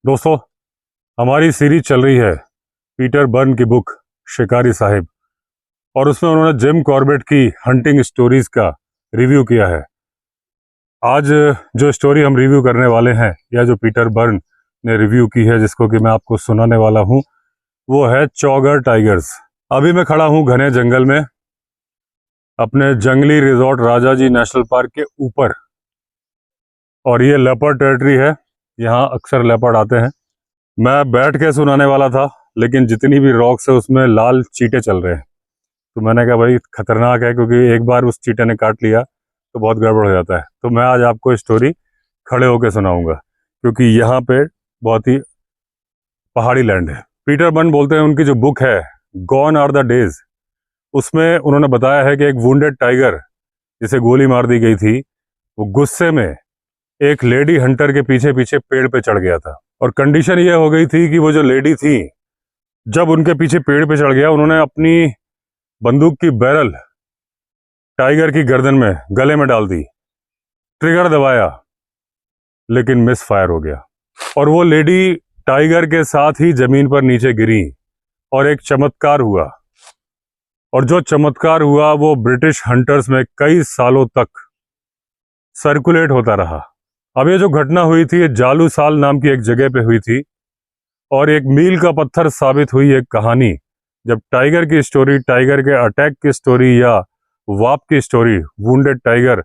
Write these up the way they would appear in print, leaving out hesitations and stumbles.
दोस्तों, हमारी सीरीज चल रही है पीटर बर्न की बुक शिकारी साहिब, और उसमें उन्होंने जिम कॉर्बेट की हंटिंग स्टोरीज का रिव्यू किया है। आज जो स्टोरी हम रिव्यू करने वाले हैं या जो पीटर बर्न ने रिव्यू की है, जिसको कि मैं आपको सुनाने वाला हूं, वो है चौगर टाइगर्स। अभी मैं खड़ा हूं घने जंगल में, अपने जंगली रिजॉर्ट राजा जी नेशनल पार्क के ऊपर, और ये लेपर्ड टेरिटरी है। यहाँ अक्सर लेपर्ड आते हैं। मैं बैठ के सुनाने वाला था, लेकिन जितनी भी रॉक्स है उसमें लाल चीटे चल रहे हैं, तो मैंने कहा भाई खतरनाक है, क्योंकि एक बार उस चीटे ने काट लिया तो बहुत गड़बड़ हो जाता है। तो मैं आज आपको स्टोरी खड़े होकर सुनाऊंगा, क्योंकि यहाँ पे बहुत ही पहाड़ी लैंड है। पीटर बर्न बोलते हैं, उनकी जो बुक है गॉन आर द डेज, उसमें उन्होंने बताया है कि एक वुंडेड टाइगर जिसे गोली मार दी गई थी, वो गुस्से में एक लेडी हंटर के पीछे पीछे पेड़ पे चढ़ गया था। और कंडीशन ये हो गई थी कि वो जो लेडी थी, जब उनके पीछे पेड़ पे चढ़ गया, उन्होंने अपनी बंदूक की बैरल टाइगर की गर्दन में गले में डाल दी, ट्रिगर दबाया, लेकिन मिस फायर हो गया और वो लेडी टाइगर के साथ ही जमीन पर नीचे गिरी। और एक चमत्कार हुआ, और जो चमत्कार हुआ वो ब्रिटिश हंटर्स में कई सालों तक सर्कुलेट होता रहा। अब ये जो घटना हुई थी, ये जालू साल नाम की एक जगह पे हुई थी, और एक मील का पत्थर साबित हुई एक कहानी। जब टाइगर की स्टोरी, टाइगर के अटैक की स्टोरी या वाप की story, wounded tiger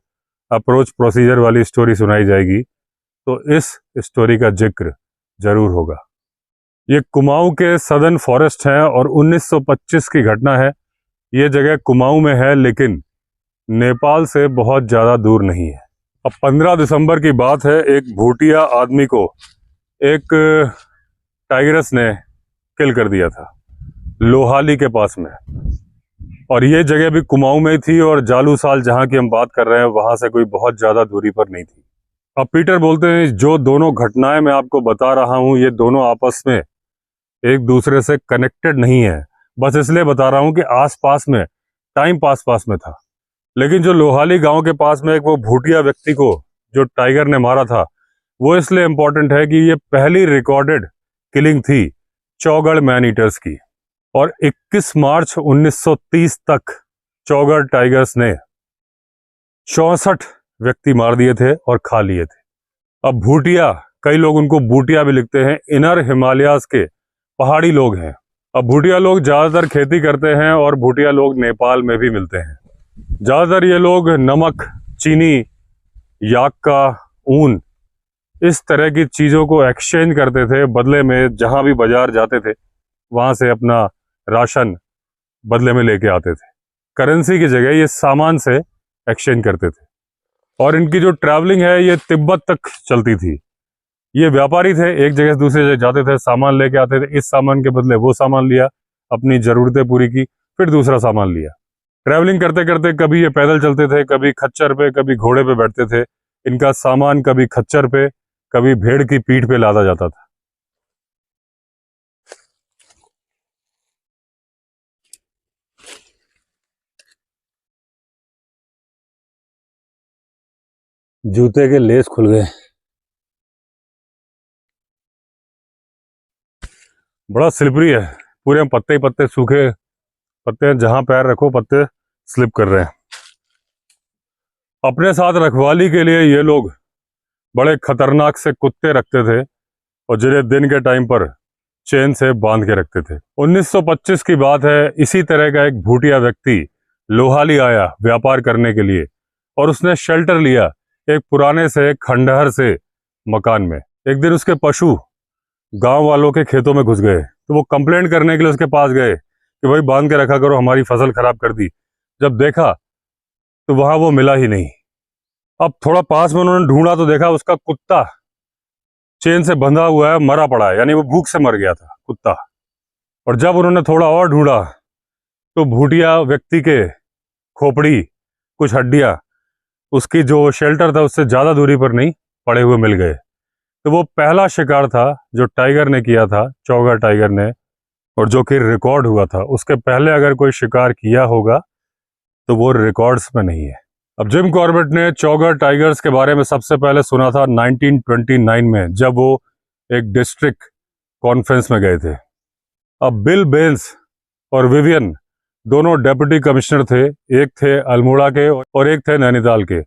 approach procedure वाली स्टोरी सुनाई जाएगी, तो इस स्टोरी का जिक्र जरूर होगा। ये कुमाऊं के सदर्न फॉरेस्ट है और 1925 की घटना है। ये जगह कुमाऊं में है, लेकिन नेपाल से बहुत ज़्यादा दूर नहीं है। अब 15 दिसंबर की बात है। एक भूटिया आदमी को एक टाइगरस ने किल कर दिया था लोहाली के पास में, और ये जगह भी कुमाऊं में थी, और जालू साल जहां की हम बात कर रहे हैं वहां से कोई बहुत ज़्यादा दूरी पर नहीं थी। अब पीटर बोलते हैं, जो दोनों घटनाएं मैं आपको बता रहा हूं, ये दोनों आपस में एक दूसरे से कनेक्टेड नहीं है। बस इसलिए बता रहा हूं कि आसपास में टाइम पास में था। लेकिन जो लोहाली गांव के पास में एक वो भूटिया व्यक्ति को जो टाइगर ने मारा था, वो इसलिए इंपॉर्टेंट है कि ये पहली रिकॉर्डेड किलिंग थी चौगढ़ मैन ईटर्स की। और 21 मार्च 1930 तक चौगढ़ टाइगर्स ने 64 व्यक्ति मार दिए थे और खा लिए थे। अब भूटिया, कई लोग उनको बूटिया भी लिखते हैं, इनर हिमालयाज के पहाड़ी लोग हैं। अब भूटिया लोग ज़्यादातर खेती करते हैं, और भूटिया लोग नेपाल में भी मिलते हैं। ज़्यादातर ये लोग नमक, चीनी, याक का ऊन, इस तरह की चीज़ों को एक्सचेंज करते थे बदले में। जहां भी बाजार जाते थे वहां से अपना राशन बदले में लेके आते थे। करेंसी की जगह ये सामान से एक्सचेंज करते थे। और इनकी जो ट्रैवलिंग है ये तिब्बत तक चलती थी। ये व्यापारी थे, एक जगह से दूसरी जगह जाते थे, सामान लेके आते थे, इस सामान के बदले वो सामान लिया, अपनी ज़रूरतें पूरी की, फिर दूसरा सामान लिया। ट्रैवलिंग करते करते कभी ये पैदल चलते थे, कभी खच्चर पे, कभी घोड़े पे बैठते थे। इनका सामान कभी खच्चर पे, कभी भेड़ की पीठ पे लादा जाता था। जूते के लेस खुल गए। बड़ा स्लिपरी है, पूरे पत्ते ही पत्ते, सूखे पत्ते हैं, जहां पैर रखो पत्ते स्लिप कर रहे हैं। अपने साथ रखवाली के लिए ये लोग बड़े खतरनाक से कुत्ते रखते थे, और जिन्हें दिन के टाइम पर चेन से बांध के रखते थे। 1925 की बात है। इसी तरह का एक भूटिया व्यक्ति लोहाली आया व्यापार करने के लिए, और उसने शेल्टर लिया एक पुराने से खंडहर से मकान में। एक दिन उसके पशु गांव वालों के खेतों में घुस गए, तो वो कंप्लेंट करने के लिए उसके पास गए कि भाई बांध के रखा करो, हमारी फसल खराब कर दी। जब देखा तो वहां वो मिला ही नहीं। अब थोड़ा पास में उन्होंने ढूंढा तो देखा उसका कुत्ता चेन से बंधा हुआ है, मरा पड़ा है, यानी वो भूख से मर गया था कुत्ता। और जब उन्होंने थोड़ा और ढूंढा तो भूटिया व्यक्ति के खोपड़ी, कुछ हड्डियां उसकी जो शेल्टर था उससे ज्यादा दूरी पर नहीं पड़े हुए मिल गए। तो वो पहला शिकार था जो टाइगर ने किया था, चौगर टाइगर ने, और जो कि रिकॉर्ड हुआ था। उसके पहले अगर कोई शिकार किया होगा तो वो रिकॉर्ड्स में नहीं है। अब जिम कॉर्बेट ने चौगर टाइगर्स के बारे में सबसे पहले सुना था 1929 में, जब वो एक डिस्ट्रिक्ट कॉन्फ्रेंस में गए थे। अब बिल बेंस और विवियन दोनों डेप्यूटी कमिश्नर थे, एक थे अल्मोड़ा के और एक थे नैनीताल के।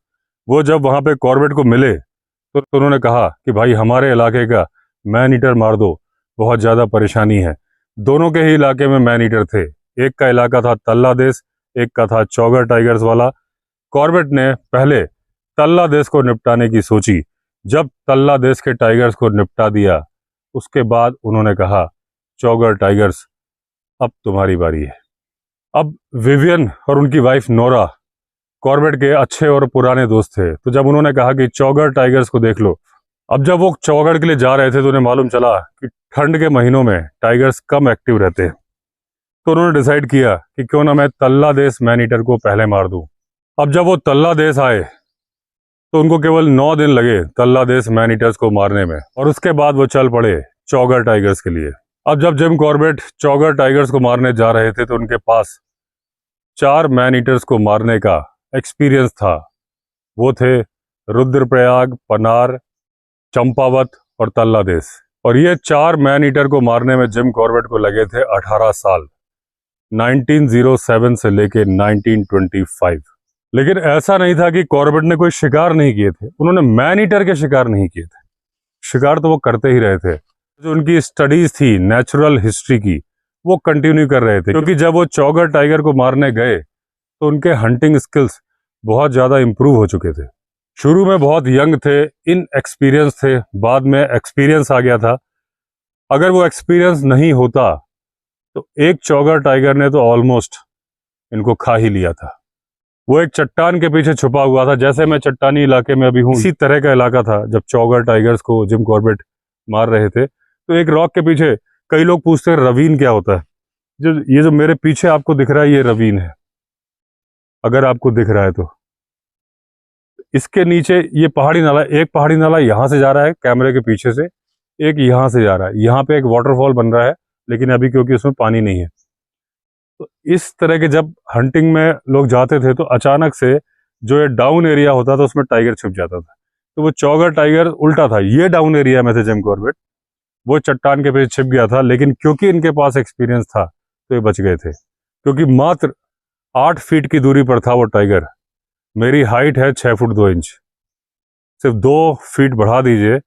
वो जब वहाँ पे कॉर्बेट को मिले तो उन्होंने कहा कि भाई हमारे इलाके का मैन ईटर मार दो, बहुत ज़्यादा परेशानी है। दोनों के ही इलाके में मैन ईटर थे, एक का इलाका था तल्ला देश, एक का था चौगर टाइगर्स वाला। कॉर्बेट ने पहले तल्ला देश को निपटाने की सोची। जब तल्ला देश के टाइगर्स को निपटा दिया उसके बाद उन्होंने कहा चौगर टाइगर्स अब तुम्हारी बारी है। अब विवियन और उनकी वाइफ नोरा कॉर्बेट के अच्छे और पुराने दोस्त थे, तो जब उन्होंने कहा कि चौगर टाइगर्स को देख लो, अब जब वो चौगढ़ के लिए जा रहे थे तो उन्हें मालूम चला कि ठंड के महीनों में टाइगर्स कम एक्टिव रहते हैं। तो उन्होंने डिसाइड किया कि क्यों ना मैं तल्ला देश मैन ईटर को पहले मार दूं। अब जब वो तल्ला देश आए तो उनको केवल 9 दिन लगे तल्ला देश मैन ईटर्स को मारने में, और उसके बाद वो चल पड़े चौगर टाइगर्स के लिए। अब जब जिम कॉर्बेट चौगर टाइगर्स को मारने जा रहे थे तो उनके पास 4 मैन ईटर्स को मारने का एक्सपीरियंस था। वो थे रुद्रप्रयाग, पनार, चंपावत और तल्ला देश। और ये 4 मैन ईटर को मारने में जिम कॉर्बेट को लगे थे 18 साल, 1907 से लेके 1925। लेकिन ऐसा नहीं था कि कॉर्बेट ने कोई शिकार नहीं किए थे, उन्होंने मैन ईटर के शिकार नहीं किए थे। शिकार तो वो करते ही रहे थे। जो उनकी स्टडीज थी नेचुरल हिस्ट्री की, वो कंटिन्यू कर रहे थे, क्योंकि जब वो चौगर टाइगर को मारने गए तो उनके हंटिंग स्किल्स बहुत ज़्यादा इंप्रूव हो चुके थे। शुरू में बहुत यंग थे, इनएक्सपीरियंस थे, बाद में एक्सपीरियंस आ गया था। अगर वो एक्सपीरियंस नहीं होता तो एक चौगर टाइगर ने तो ऑलमोस्ट इनको खा ही लिया था। वो एक चट्टान के पीछे छुपा हुआ था, जैसे मैं चट्टानी इलाके में अभी हूँ, इसी तरह का इलाका था जब चौगर टाइगर्स को जिम कॉर्बेट मार रहे थे। तो एक रॉक के पीछे, कई लोग पूछते हैं रवीन क्या होता है। ये जो मेरे पीछे आपको दिख रहा है ये रवीन है, अगर आपको दिख रहा है तो। इसके नीचे ये पहाड़ी नाला, एक पहाड़ी नाला यहाँ से जा रहा है कैमरे के पीछे से, एक यहाँ से जा रहा है। यहाँ पे एक वाटरफॉल बन रहा है, लेकिन अभी क्योंकि उसमें पानी नहीं है। तो इस तरह के जब हंटिंग में लोग जाते थे तो अचानक से जो ये डाउन एरिया होता था उसमें टाइगर छुप जाता था। तो वो चौगर टाइगर उल्टा था, ये डाउन एरिया में थे जिम कॉर्बेट, वो चट्टान के पीछे छिप गया था। लेकिन क्योंकि इनके पास एक्सपीरियंस था तो ये बच गए थे, क्योंकि मात्र 8 फीट की दूरी पर था वो टाइगर। मेरी हाइट है 6 फुट 2 इंच, सिर्फ 2 फीट बढ़ा दीजिए,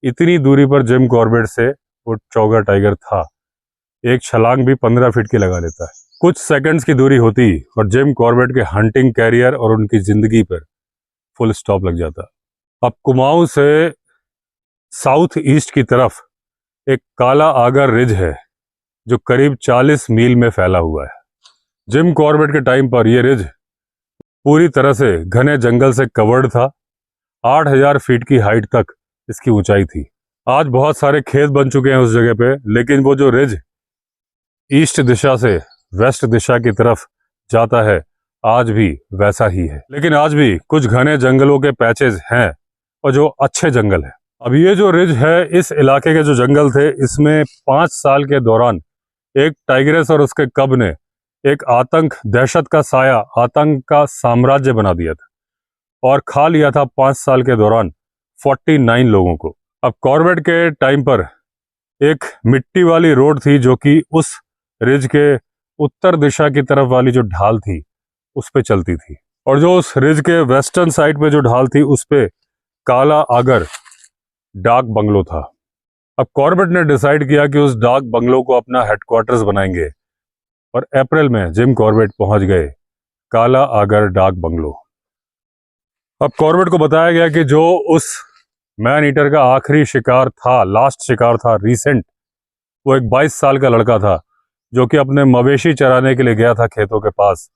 इतनी दूरी पर जिम कॉर्बेट से वो चौगर टाइगर था। एक छलांग भी 15 फीट की लगा लेता है। कुछ सेकंड्स की दूरी होती और जिम कॉर्बेट के हंटिंग कैरियर और उनकी जिंदगी पर फुल स्टॉप लग जाता। अब कुमाऊं से साउथ ईस्ट की तरफ एक काला आगर रिज है जो करीब 40 मील में फैला हुआ है। जिम कॉर्बेट के टाइम पर यह रिज पूरी तरह से घने जंगल से कवर्ड था। 8000 फीट की हाइट तक इसकी ऊंचाई थी। आज बहुत सारे खेत बन चुके हैं उस जगह पे, लेकिन वो जो रिज ईस्ट दिशा से वेस्ट दिशा की तरफ जाता है आज भी वैसा ही है। लेकिन आज भी कुछ घने जंगलों के पैचेज हैं और जो अच्छे जंगल है। अब ये जो रिज है, इस इलाके के जो जंगल थे, इसमें 5 साल के दौरान एक टाइग्रेस और उसके कब ने एक आतंक, दहशत का साया, आतंक का साम्राज्य बना दिया था और खा लिया था 5 साल के दौरान 49 लोगों को। अब कॉर्बेट के टाइम पर एक मिट्टी वाली रोड थी जो कि उस रिज के उत्तर दिशा की तरफ वाली जो ढाल थी उस पे चलती थी, और जो उस रिज के वेस्टर्न साइड पे जो ढाल थी उस पे काला आगर डाक बंगलो था। अब कॉर्बेट ने डिसाइड किया कि उस डाक बंगलो को अपना हेडक्वार्टर्स बनाएंगे और अप्रैल में जिम कॉर्बेट पहुंच गए काला आगर डाक बंगलो। अब कॉर्बेट को बताया गया कि जो उस मैन ईटर का आखिरी शिकार था, लास्ट शिकार था रिसेंट, वो एक 22 साल का लड़का था जो कि अपने मवेशी चराने के लिए गया था खेतों के पास,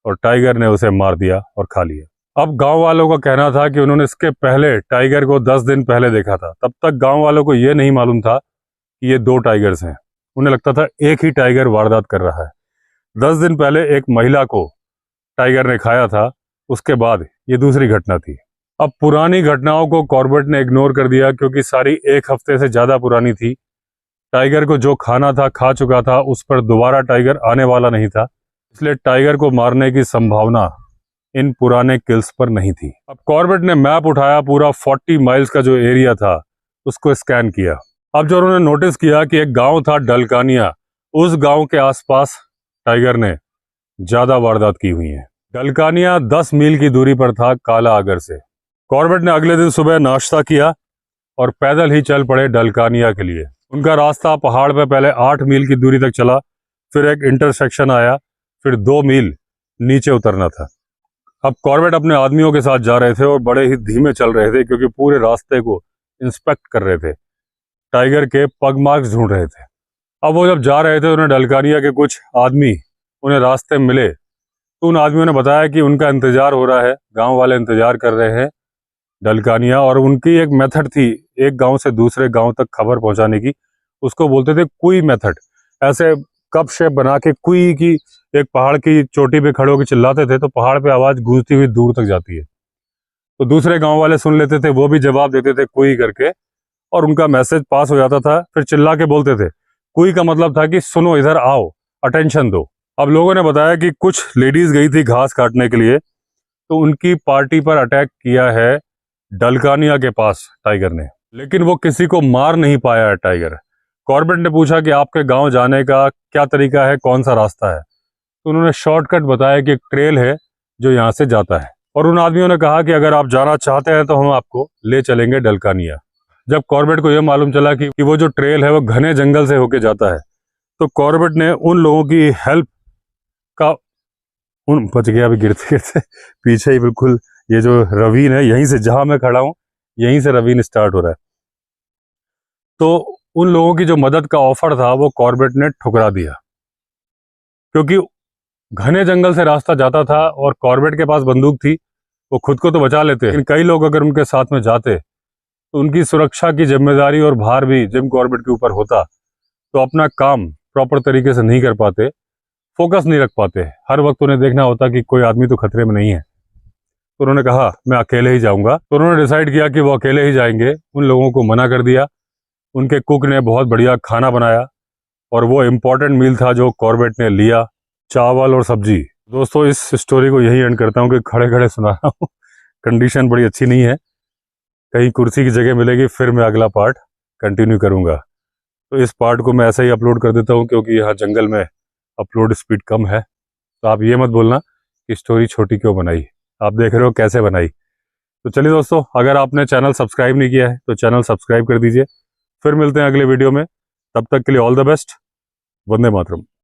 और टाइगर ने उसे मार दिया और खा लिया। अब गांव वालों का कहना था कि उन्होंने इसके पहले टाइगर को 10 दिन पहले देखा था। तब तक गांव वालों को यह नहीं मालूम था कि ये 2 टाइगर्स हैं। उन्हें लगता था एक ही टाइगर वारदात कर रहा है। 10 दिन पहले एक महिला को टाइगर ने खाया था, उसके बाद ये दूसरी घटना थी। अब पुरानी घटनाओं को कॉर्बेट ने इग्नोर कर दिया क्योंकि सारी 1 हफ्ते से ज्यादा पुरानी थी। टाइगर को जो खाना था खा चुका था, उस पर दोबारा टाइगर आने वाला नहीं था, इसलिए टाइगर को मारने की संभावना इन पुराने किल्स पर नहीं थी। अब कॉर्बेट ने मैप उठाया, पूरा 40 माइल्स का जो एरिया था उसको स्कैन किया। अब जो उन्होंने नोटिस किया कि एक गांव था डलकानिया, उस गांव के आसपास टाइगर ने ज्यादा वारदात की हुई है। डलकानिया 10 मील की दूरी पर था काला अगर से। कॉर्बेट ने अगले दिन सुबह नाश्ता किया और पैदल ही चल पड़े डलकानिया के लिए। उनका रास्ता पहाड़ पे पहले 8 मील की दूरी तक चला, फिर एक इंटरसेक्शन आया, फिर 2 मील नीचे उतरना था। अब कॉर्बेट अपने आदमियों के साथ जा रहे थे और बड़े ही धीमे चल रहे थे, क्योंकि पूरे रास्ते को इंस्पेक्ट कर रहे थे, टाइगर के पग मार्क्स ढूंढ रहे थे। अब वो जब जा रहे थे, उन्हें डलकानिया के कुछ आदमी उन्हें रास्ते में मिले, तो उन आदमियों ने बताया कि उनका इंतजार हो रहा है, गांव वाले इंतजार कर रहे हैं डलकानिया। और उनकी एक मेथड थी एक गांव से दूसरे गांव तक खबर पहुंचाने की, उसको बोलते थे कुई मेथड। ऐसे कप शेप बना के कुई की एक पहाड़ की चोटी पे खड़े होकर चिल्लाते थे, तो पहाड़ पे आवाज गूंजती हुई दूर तक जाती है। तो दूसरे गांव वाले सुन लेते थे, वो भी जवाब देते थे कुई करके, और उनका मैसेज पास हो जाता था। फिर चिल्ला के बोलते थे। कुई का मतलब था कि सुनो, इधर आओ, अटेंशन दो। अब लोगों ने बताया कि कुछ लेडीज गई थी घास काटने के लिए, तो उनकी पार्टी पर अटैक किया है डलकानिया के पास टाइगर ने, लेकिन वो किसी को मार नहीं पाया है टाइगर। कॉर्बेट ने पूछा कि आपके गांव जाने का क्या तरीका है, कौन सा रास्ता है, तो उन्होंने शॉर्टकट बताया कि एक ट्रेल है जो यहाँ से जाता है। और उन आदमियों ने कहा कि अगर आप जाना चाहते हैं तो हम आपको ले चलेंगे डलकानिया। जब कॉर्बेट को यह मालूम चला कि वो जो ट्रेल है वो घने जंगल से होके जाता है, तो कॉर्बेट ने उन लोगों की हेल्प का बच गया अभी गिरते गिरते पीछे ही बिल्कुल ये जो ravine है, यहीं से, जहां मैं खड़ा हूं यहीं से ravine स्टार्ट हो रहा है। तो उन लोगों की जो मदद का ऑफर था वो कॉर्बेट ने ठुकरा दिया, क्योंकि घने जंगल से रास्ता जाता था और कॉर्बेट के पास बंदूक थी। वो खुद को तो बचा लेते, लेकिन कई लोग अगर उनके साथ में जाते तो उनकी सुरक्षा की जिम्मेदारी और भार भी जिम कॉर्बेट के ऊपर होता, तो अपना काम प्रॉपर तरीके से नहीं कर पाते, फोकस नहीं रख पाते। हर वक्त उन्हें देखना होता कि कोई आदमी तो खतरे में नहीं है। तो उन्होंने कहा मैं अकेले ही जाऊंगा। तो उन्होंने डिसाइड किया कि वो अकेले ही जाएंगे। उन लोगों को मना कर दिया। उनके कुक ने बहुत बढ़िया खाना बनाया और वो इम्पोर्टेंट मील था जो कॉर्बेट ने लिया, चावल और सब्जी। दोस्तों, इस स्टोरी को यही एंड करता हूँ कि खड़े खड़े सुना रहा हूँ, कंडीशन बड़ी अच्छी नहीं है। कहीं कुर्सी की जगह मिलेगी फिर मैं अगला पार्ट कंटिन्यू करूँगा। तो इस पार्ट को मैं ऐसा ही अपलोड कर देता हूँ, क्योंकि यहाँ जंगल में अपलोड स्पीड कम है। तो आप ये मत बोलना कि स्टोरी छोटी क्यों बनाई, आप देख रहे हो कैसे बनाई। तो चलिए दोस्तों, अगर आपने चैनल सब्सक्राइब नहीं किया है तो चैनल सब्सक्राइब कर दीजिए। फिर मिलते हैं अगले वीडियो में, तब तक के लिए all the best. Vande Mataram.